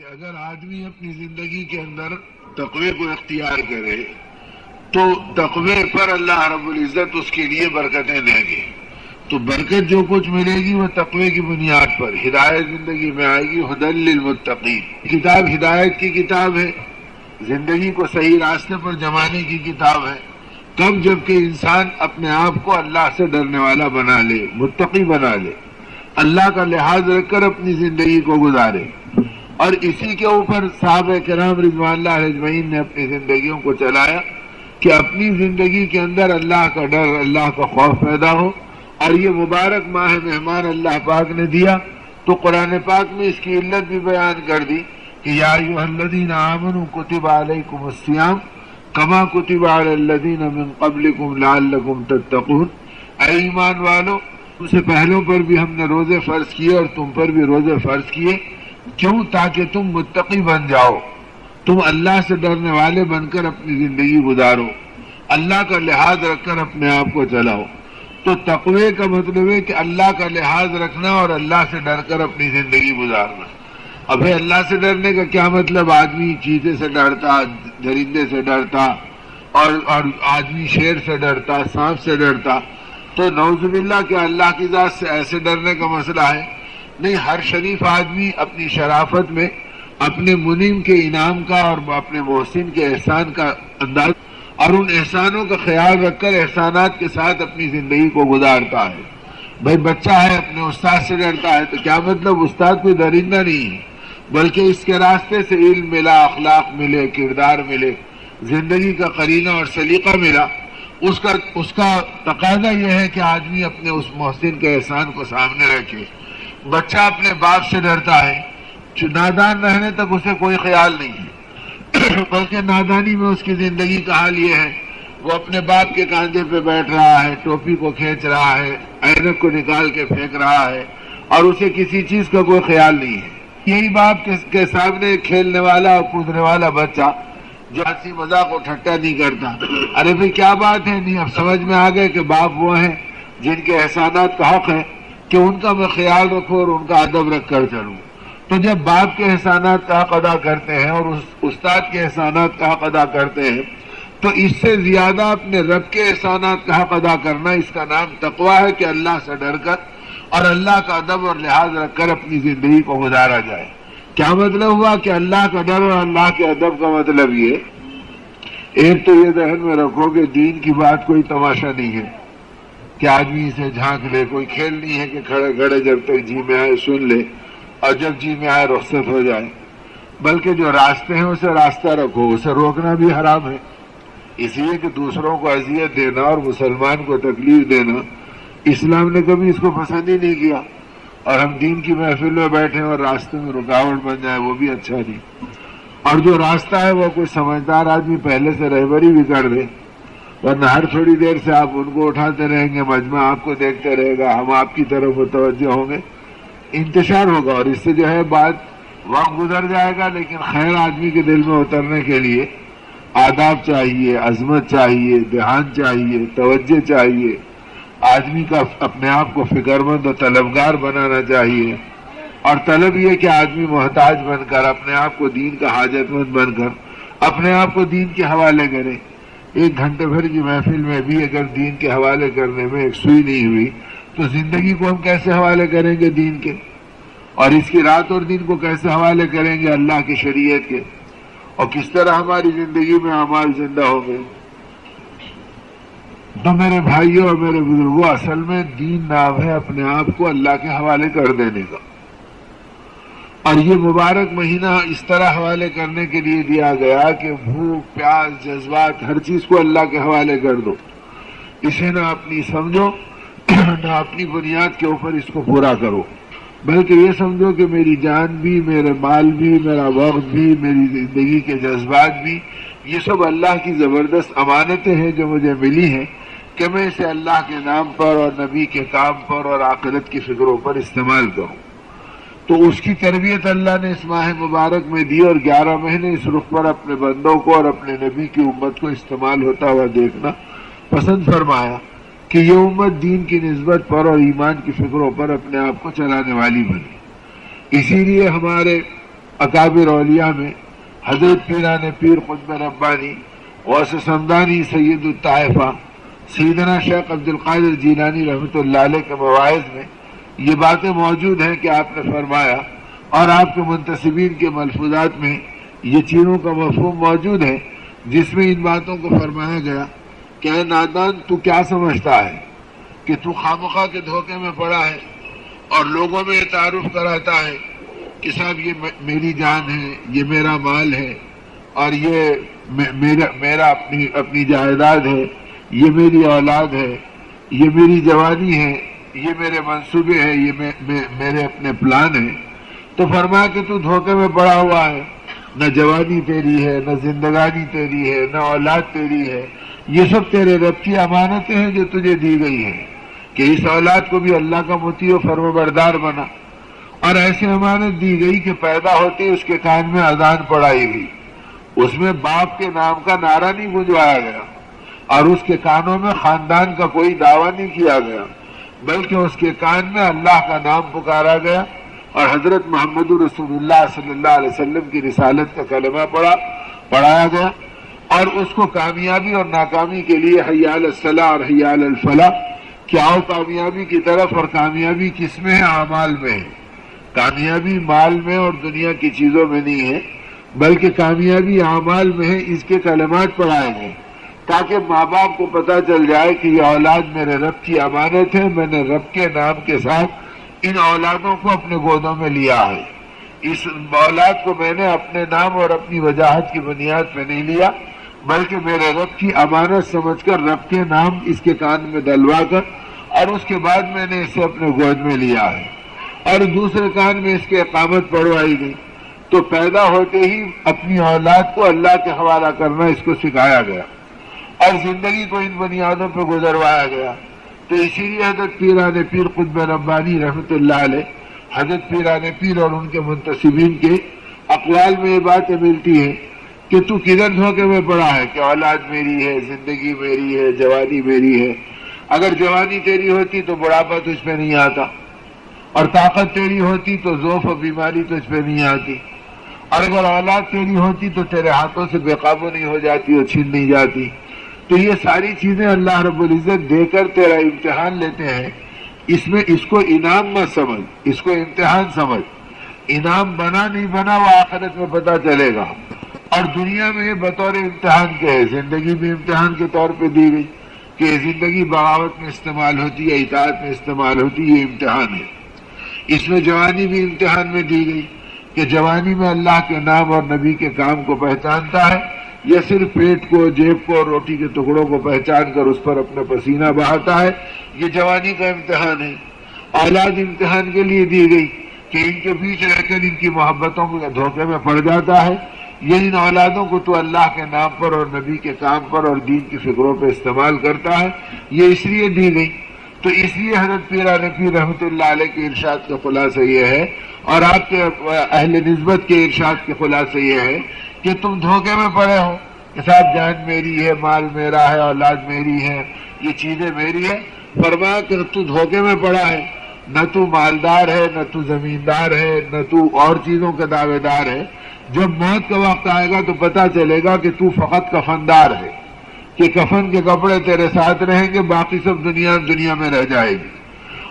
کہ اگر آدمی اپنی زندگی کے اندر تقوی کو اختیار کرے تو تقوی پر اللہ رب العزت اس کے لیے برکتیں دیں گے. تو برکت جو کچھ ملے گی وہ تقوی کی بنیاد پر ہدایت زندگی میں آئے گی. ہدی للمتقین کتاب ہدایت کی کتاب ہے، زندگی کو صحیح راستے پر جمانے کی کتاب ہے. تب جب کہ انسان اپنے آپ کو اللہ سے ڈرنے والا بنا لے، متقی بنا لے، اللہ کا لحاظ رکھ کر اپنی زندگی کو گزارے. اور اسی کے اوپر صحابہ کرام رضوان اللہ علیہ اجمعین نے اپنی زندگیوں کو چلایا کہ اپنی زندگی کے اندر اللہ کا ڈر، اللہ کا خوف پیدا ہو. اور یہ مبارک ماہ مہمان اللہ پاک نے دیا تو قرآن پاک میں اس کی علت بھی بیان کر دی کہ یا ایھا الذین آمنوا کتب علیکم الصیام کما کتب علی الذین من قبلکم لعلکم تتقون. اے ایمان والو، تم سے پہلوں پر بھی ہم نے روزے فرض کیے اور تم پر بھی روزے فرض کیے. کیوں؟ تاکہ تم متقی بن جاؤ، تم اللہ سے ڈرنے والے بن کر اپنی زندگی گزارو، اللہ کا لحاظ رکھ کر اپنے آپ کو چلاؤ. تو تقوی کا مطلب ہے کہ اللہ کا لحاظ رکھنا اور اللہ سے ڈر کر اپنی زندگی گزارنا. اب اللہ سے ڈرنے کا کیا مطلب؟ آدمی چیتے سے ڈرتا، درندے سے ڈرتا، اور آدمی شیر سے ڈرتا، سانپ سے ڈرتا. تو نعوذ باللہ کہ اللہ کی ذات سے ایسے ڈرنے کا مسئلہ ہے نہیں. ہر شریف آدمی اپنی شرافت میں اپنے منعم کے انعام کا اور اپنے محسن کے احسان کا انداز اور ان احسانوں کا خیال رکھ کر احسانات کے ساتھ اپنی زندگی کو گزارتا ہے. بھائی بچہ ہے اپنے استاد سے ڈرتا ہے تو کیا مطلب؟ استاد کوئی درندہ نہیں ہے، بلکہ اس کے راستے سے علم ملا، اخلاق ملے، کردار ملے، زندگی کا قرینہ اور سلیقہ ملا. اس کا تقاضا یہ ہے کہ آدمی اپنے اس محسن کے احسان کو سامنے رکھے. بچہ اپنے باپ سے ڈرتا ہے، نادان رہنے تک اسے کوئی خیال نہیں ہے، بلکہ نادانی میں اس کی زندگی کا حال یہ ہے وہ اپنے باپ کے کاندھے پہ بیٹھ رہا ہے، ٹوپی کو کھینچ رہا ہے، اینک کو نکال کے پھینک رہا ہے اور اسے کسی چیز کا کوئی خیال نہیں ہے. یہی باپ کے سامنے کھیلنے والا اور کودنے والا بچہ جو ہنسی مذاق و ٹھٹا نہیں کرتا. ارے بھائی کیا بات ہے؟ نہیں، اب سمجھ میں آ گئے کہ باپ وہ ہیں جن کے احسانات کا حق ہے کہ ان کا میں خیال رکھوں اور ان کا ادب رکھ کر چلوں. تو جب باپ کے احسانات کا حق ادا کرتے ہیں اور استاد کے احسانات کا حق ادا کرتے ہیں تو اس سے زیادہ اپنے رب کے احسانات کا حق ادا کرنا، اس کا نام تقویٰ ہے کہ اللہ سے ڈر کر اور اللہ کا ادب اور لحاظ رکھ کر اپنی زندگی کو گزارا جائے. کیا مطلب ہوا کہ اللہ کا ڈر اور اللہ کے ادب کا مطلب یہ ایک تو یہ ذہن میں رکھو کہ دین کی بات کوئی تماشا نہیں ہے کہ آدمی اسے جھانک لے، کوئی کھیل نہیں ہے کہ کھڑے کھڑے جب تک جی میں آئے سن لے اور جب جی میں آئے رخصت ہو جائے. بلکہ جو راستے ہیں اسے راستہ رکھو، اسے روکنا بھی حرام ہے. اس لیے کہ دوسروں کو اذیت دینا اور مسلمان کو تکلیف دینا اسلام نے کبھی اس کو پسند ہی نہیں کیا. اور ہم دین کی محفل میں بیٹھے اور راستے میں رکاوٹ بن جائے وہ بھی اچھا نہیں. اور جو راستہ ہے وہ کوئی سمجھدار آدمی پہلے سے رہبری بھی کر دے، ورنہ ہر تھوڑی دیر سے آپ ان کو اٹھاتے رہیں گے، مجمع آپ کو دیکھتے رہے گا، ہم آپ کی طرف متوجہ ہوں گے، انتشار ہوگا اور اس سے جو ہے بات وقت گزر جائے گا. لیکن خیر آدمی کے دل میں اترنے کے لیے آداب چاہیے، عظمت چاہیے، دھیان چاہیے، توجہ چاہیے. آدمی کا اپنے آپ کو فکرمند اور طلبگار بنانا چاہیے. اور طلب یہ کہ آدمی محتاج بن کر اپنے آپ کو دین کا حاجت مند بن کر اپنے آپ کو دین کے حوالے کرے. ایک گھنٹے بھر کی محفل میں بھی اگر دین کے حوالے کرنے میں ایک سوئی نہیں ہوئی تو زندگی کو ہم کیسے حوالے کریں گے دین کے؟ اور اس کی رات اور دن کو کیسے حوالے کریں گے اللہ کی شریعت کے؟ اور کس طرح ہماری زندگی میں اعمال زندہ ہوں گے؟ تو میرے بھائیوں اور میرے بزرگوں، اصل میں دین نام ہے اپنے آپ کو اللہ کے حوالے کر دینے کا. اور یہ مبارک مہینہ اس طرح حوالے کرنے کے لیے دیا گیا کہ بھوک، پیاس، جذبات، ہر چیز کو اللہ کے حوالے کر دو. اسے نہ اپنی سمجھو نہ اپنی بنیاد کے اوپر اس کو پورا کرو، بلکہ یہ سمجھو کہ میری جان بھی، میرے مال بھی، میرا وقت بھی، میری زندگی کے جذبات بھی، یہ سب اللہ کی زبردست امانتیں ہیں جو مجھے ملی ہیں کہ میں اسے اللہ کے نام پر اور نبی کے کام پر اور آخرت کی فکروں پر استعمال کروں. تو اس کی تربیت اللہ نے اس ماہ مبارک میں دی اور 11 مہینے اس رخ پر اپنے بندوں کو اور اپنے نبی کی امت کو استعمال ہوتا ہوا دیکھنا پسند فرمایا کہ یہ امت دین کی نسبت پر اور ایمان کی فکروں پر اپنے آپ کو چلانے والی بنی. اسی لیے ہمارے اکابر اولیاء میں حضرت پیران پیر قطب ربانی غوث سمدانی سید الطائفہ سیدنا شیخ عبد القادر جیلانی رحمۃ اللہ علیہ کے مواعظ میں یہ باتیں موجود ہیں کہ آپ نے فرمایا، اور آپ کے منتسبین کے ملفوظات میں یہ چیزوں کا مفہوم موجود ہے، جس میں ان باتوں کو فرمایا گیا کہ اے نادان، تو کیا سمجھتا ہے کہ تو خامخواہ کے دھوکے میں پڑا ہے اور لوگوں میں یہ تعارف کراتا ہے کہ صاحب یہ میری جان ہے، یہ میرا مال ہے، اور یہ میرا اپنی جائیداد ہے، یہ میری اولاد ہے، یہ میری جوانی ہے، یہ میرے منصوبے ہیں، یہ میرے اپنے پلان ہیں، تو فرمایا کہ تو دھوکے میں پڑا ہوا ہے، نہ جوانی تیری ہے، نہ زندگانی تیری ہے، نہ اولاد تیری ہے، یہ سب تیرے رب کی امانتیں ہیں جو تجھے دی گئی ہیں کہ اس اولاد کو بھی اللہ کا مطیع و فرمانبردار بنا، اور ایسی امانت دی گئی کہ پیدا ہوتے اس کے کان میں اذان پڑھائی گئی، اس میں باپ کے نام کا نعرہ نہیں گونجوایا گیا، اور اس کے کانوں میں خاندان کا کوئی دعویٰ نہیں کیا گیا، بلکہ اس کے کان میں اللہ کا نام پکارا گیا اور حضرت محمد رسول اللہ صلی اللہ علیہ وسلم کی رسالت کا کلمہ پڑھایا گیا، اور اس کو کامیابی اور ناکامی کے لیے حی علی الصلاح اور حی علی الفلاح کہ آؤ کامیابی کی طرف، اور کامیابی کس میں ہے؟ اعمال میں ہے۔ کامیابی مال میں اور دنیا کی چیزوں میں نہیں ہے، بلکہ کامیابی اعمال میں ہے۔ اس کے کلمات پڑھائے گئے تاکہ ماں باپ کو پتہ چل جائے کہ یہ اولاد میرے رب کی امانت ہے، میں نے رب کے نام کے ساتھ ان اولادوں کو اپنے گودوں میں لیا ہے، اس اولاد کو میں نے اپنے نام اور اپنی وجاہت کی بنیاد پہ نہیں لیا، بلکہ میرے رب کی امانت سمجھ کر رب کے نام اس کے کان میں دلوا کر، اور اس کے بعد میں نے اسے اپنے گود میں لیا ہے، اور دوسرے کان میں اس کے اقامت پڑھوائی گئی۔ تو پیدا ہوتے ہی اپنی اولاد کو اللہ کے حوالہ کرنا اس کو سکھایا گیا، اور زندگی کو ان بنیادوں پہ گزروایا گیا۔ تو اسی لیے حضرت پیران پیر قطب ربانی رحمۃ اللہ علیہ، حضرت پیران پیر اور ان کے منتسبین کے اقوال میں یہ باتیں ملتی ہیں کہ تو کدھر دھوکے میں پڑا ہے کہ اولاد میری ہے، زندگی میری ہے، جوانی میری ہے۔ اگر جوانی تیری ہوتی تو بڑھاپا تجھ پہ نہیں آتا، اور طاقت تیری ہوتی تو ضعف و بیماری تجھ پہ نہیں آتی، اور اگر اولاد تیری ہوتی تو تیرے ہاتھوں سے بے قابو نہیں ہو جاتی اور چھین نہیں جاتی۔ تو یہ ساری چیزیں اللہ رب العزت دے کر تیرا امتحان لیتے ہیں، اس میں اس کو انعام مت سمجھ، اس کو امتحان سمجھ۔ انعام بنا نہیں بنا وہ آخرت میں پتہ چلے گا، اور دنیا میں یہ بطور امتحان کے ہے، زندگی بھی امتحان کے طور پہ دی گئی کہ زندگی بغاوت میں استعمال ہوتی ہے، اطاعت میں استعمال ہوتی ہے، یہ امتحان ہے۔ اس میں جوانی بھی امتحان میں دی گئی کہ جوانی میں اللہ کے نام اور نبی کے کام کو پہچانتا ہے یا صرف پیٹ کو، جیب کو اور روٹی کے ٹکڑوں کو پہچان کر اس پر اپنا پسینہ بہاتا ہے، یہ جوانی کا امتحان ہے۔ اولاد امتحان کے لیے دی گئی کہ ان کے بیچ رہ کر ان کی محبتوں کے دھوکے میں پڑ جاتا ہے، یہ ان اولادوں کو تو اللہ کے نام پر اور نبی کے کام پر اور دین کی فکروں پہ استعمال کرتا ہے، یہ اس لیے دی گئی۔ تو اس لیے حضرت پیران پیر رحمۃ اللہ علیہ کے ارشاد کا خلاصہ یہ ہے، اور آپ کے اہل نسبت کے ارشاد کے خلاصہ یہ ہے کہ تم دھوکے میں پڑے ہو کہ صاحب جان میری ہے، مال میرا ہے، اولاد میری ہے، یہ چیزیں میری ہے۔ فرمایا کہ تو دھوکے میں پڑا ہے، نہ تو مالدار ہے، نہ تو زمیندار ہے، نہ تو اور چیزوں کا دعوے دار ہے۔ جب موت کا وقت آئے گا تو پتہ چلے گا کہ تو فقط کفندار ہے، کہ کفن کے کپڑے تیرے ساتھ رہیں گے، باقی سب دنیا میں رہ جائے گی۔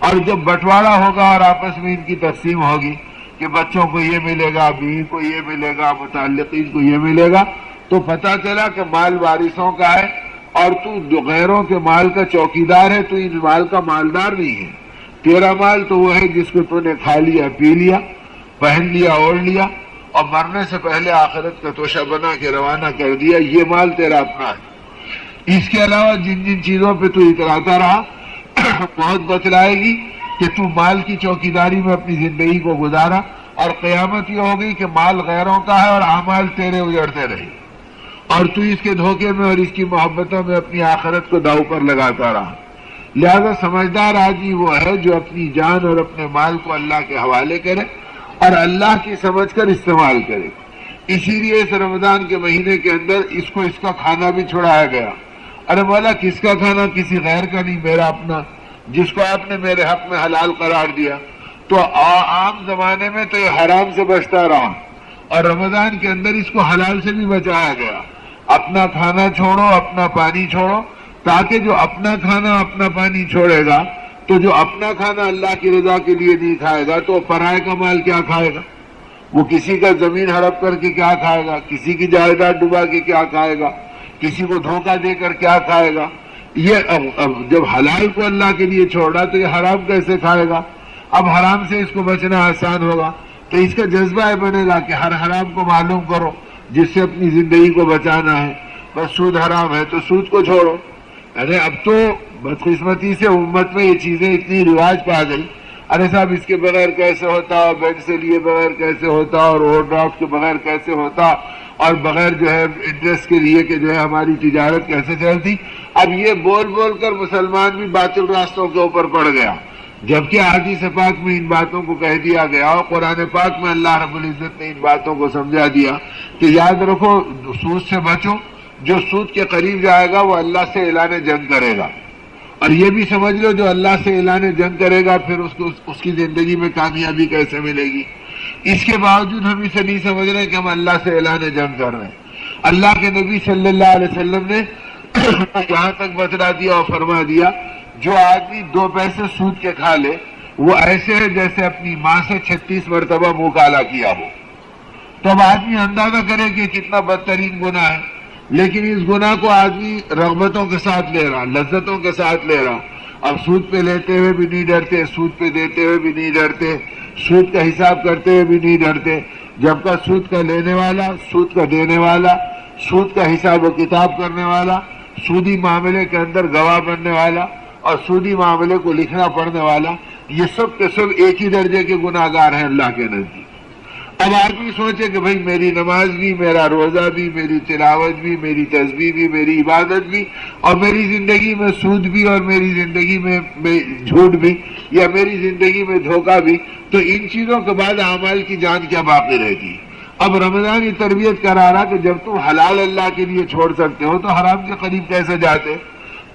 اور جب بٹوارا ہوگا اور آپس میں ان کی تقسیم ہوگی کہ بچوں کو یہ ملے گا، بیوی کو یہ ملے گا، متعلقین کو یہ ملے گا، تو پتہ چلا کہ مال وارثوں کا ہے اور تو غیروں کے مال کا چوکیدار ہے، تو اس مال کا مالدار نہیں ہے۔ تیرا مال تو وہ ہے جس کو تو نے کھا لیا، پی لیا، پہن لیا، اوڑھ لیا، اور مرنے سے پہلے آخرت کا توشہ بنا کے روانہ کر دیا، یہ مال تیرا اپنا ہے۔ اس کے علاوہ جن جن چیزوں پہ تو اتراتا رہا بہت بتلائے گی کہ تو مال کی چوکیداری میں اپنی زندگی کو گزارا، اور قیامت یہ ہوگی کہ مال غیروں کا ہے اور اعمال تیرے اجڑتے رہے، اور تو اس کے دھوکے میں اور اس کی محبتوں میں اپنی آخرت کو داؤ پر لگاتا رہا۔ لہذا سمجھدار آدمی وہ ہے جو اپنی جان اور اپنے مال کو اللہ کے حوالے کرے اور اللہ کی سمجھ کر استعمال کرے۔ اسی لیے اس رمضان کے مہینے کے اندر اس کو اس کا کھانا بھی چھڑایا گیا۔ ارے مولا کس کا کھانا؟ کسی غیر کا نہیں، میرا اپنا، جس کو آپ نے میرے حق میں حلال قرار دیا۔ تو عام زمانے میں تو یہ حرام سے بچتا رہا، اور رمضان کے اندر اس کو حلال سے بھی بچایا گیا. اپنا کھانا چھوڑو، اپنا پانی چھوڑو، تاکہ جو اپنا کھانا اپنا پانی چھوڑے گا تو جو اپنا کھانا اللہ کی رضا کے لیے نہیں کھائے گا تو پرائے کا مال کیا کھائے گا؟ وہ کسی کا زمین ہڑپ کر کے کیا کھائے گا؟ کسی کی جائیداد ڈبا کے کیا کھائے گا؟ کسی کو دھوکہ دے کر کیا کھائے گا؟ یہ اب جب حلال کو اللہ کے لیے چھوڑا تو یہ حرام کیسے کھائے گا؟ اب حرام سے اس کو بچنا آسان ہوگا تو اس کا جذبہ بنے گا کہ ہر حرام کو معلوم کرو جس سے اپنی زندگی کو بچانا ہے. بس سود حرام ہے تو سود کو چھوڑو. ارے اب تو بدقسمتی سے امت میں یہ چیزیں اتنی رواج پا گئی. ارے صاحب اس کے بغیر کیسے ہوتا، اور بینک سے لیے بغیر کیسے ہوتا، اور اوور ڈرافٹ کے بغیر کیسے ہوتا، اور بغیر جو ہے انٹرسٹ کے لیے کہ جو ہے ہماری تجارت کیسے چلتی. اب یہ بول بول کر مسلمان بھی باطل راستوں کے اوپر پڑ گیا، جبکہ حدیث پاک میں ان باتوں کو کہہ دیا گیا اور قرآن پاک میں اللہ رب العزت نے ان باتوں کو سمجھا دیا کہ یاد رکھو سود سے بچو. جو سود کے قریب جائے گا وہ اللہ سے اعلان جنگ کرے گا. اور یہ بھی سمجھ لو جو اللہ سے اعلان جنگ کرے گا پھر اس کی زندگی میں کامیابی کیسے ملے گی. اس کے باوجود ہم اسے نہیں سمجھ رہے کہ ہم اللہ سے اعلان جنگ کر رہے ہیں. اللہ کے نبی صلی اللہ علیہ وسلم نے یہاں تک بتلا دیا اور فرما دیا جو آدمی 2 پیسے سود کے کھا لے وہ ایسے ہے جیسے اپنی ماں سے 36 مرتبہ منہ کالا کیا ہو. تو اب آدمی اندازہ کرے کہ کتنا بدترین گناہ ہے. لیکن اس گناہ کو آدمی رغبتوں کے ساتھ لے رہا، لذتوں کے ساتھ لے رہا. اب سود پہ لیتے ہوئے بھی نہیں ڈرتے، سود پہ دیتے ہوئے بھی نہیں ڈرتے، سود کا حساب کرتے ہوئے بھی نہیں ڈرتے. جب کا سود کا لینے والا، سود کا دینے والا، سود کا حساب و کتاب کرنے والا، سودی معاملے کے اندر گواہ بننے والا اور سودی معاملے کو لکھنا پڑھنے والا، یہ سب کے سب ایک ہی درجے کے گناہگار ہیں اللہ کے نزدیک. اب آدمی سوچے کہ بھائی میری نماز بھی، میرا روزہ بھی، میری تلاوت بھی، میری تسبیح بھی، میری عبادت بھی، اور میری زندگی میں سود بھی، اور میری زندگی میں جھوٹ بھی، یا میری زندگی میں دھوکہ بھی، تو ان چیزوں کے بعد اعمال کی جان کیا باقی رہتی. اب رمضان یہ تربیت کرا رہا کہ جب تم حلال اللہ کے لیے چھوڑ سکتے ہو تو حرام کے قریب کیسے جاتے.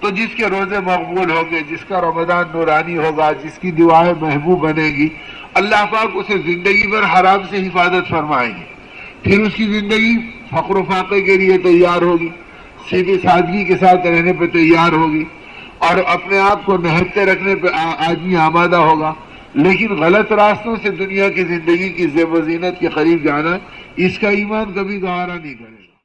تو جس کے روزے مقبول ہوں گے، جس کا رمضان نورانی ہوگا، جس کی دعائیں محبوب بنے گی، اللہ پاک اسے زندگی بھر حرام سے حفاظت فرمائیں گے. پھر اس کی زندگی فقر و فاقے کے لیے تیار ہوگی، سیدھی سادگی کے ساتھ رہنے پہ تیار ہوگی، اور اپنے آپ کو نہتے رکھنے پہ آدمی آمادہ ہوگا. لیکن غلط راستوں سے دنیا کی زندگی کی زیب و زینت کے قریب جانا، اس کا ایمان کبھی گوارا نہیں کرے گا.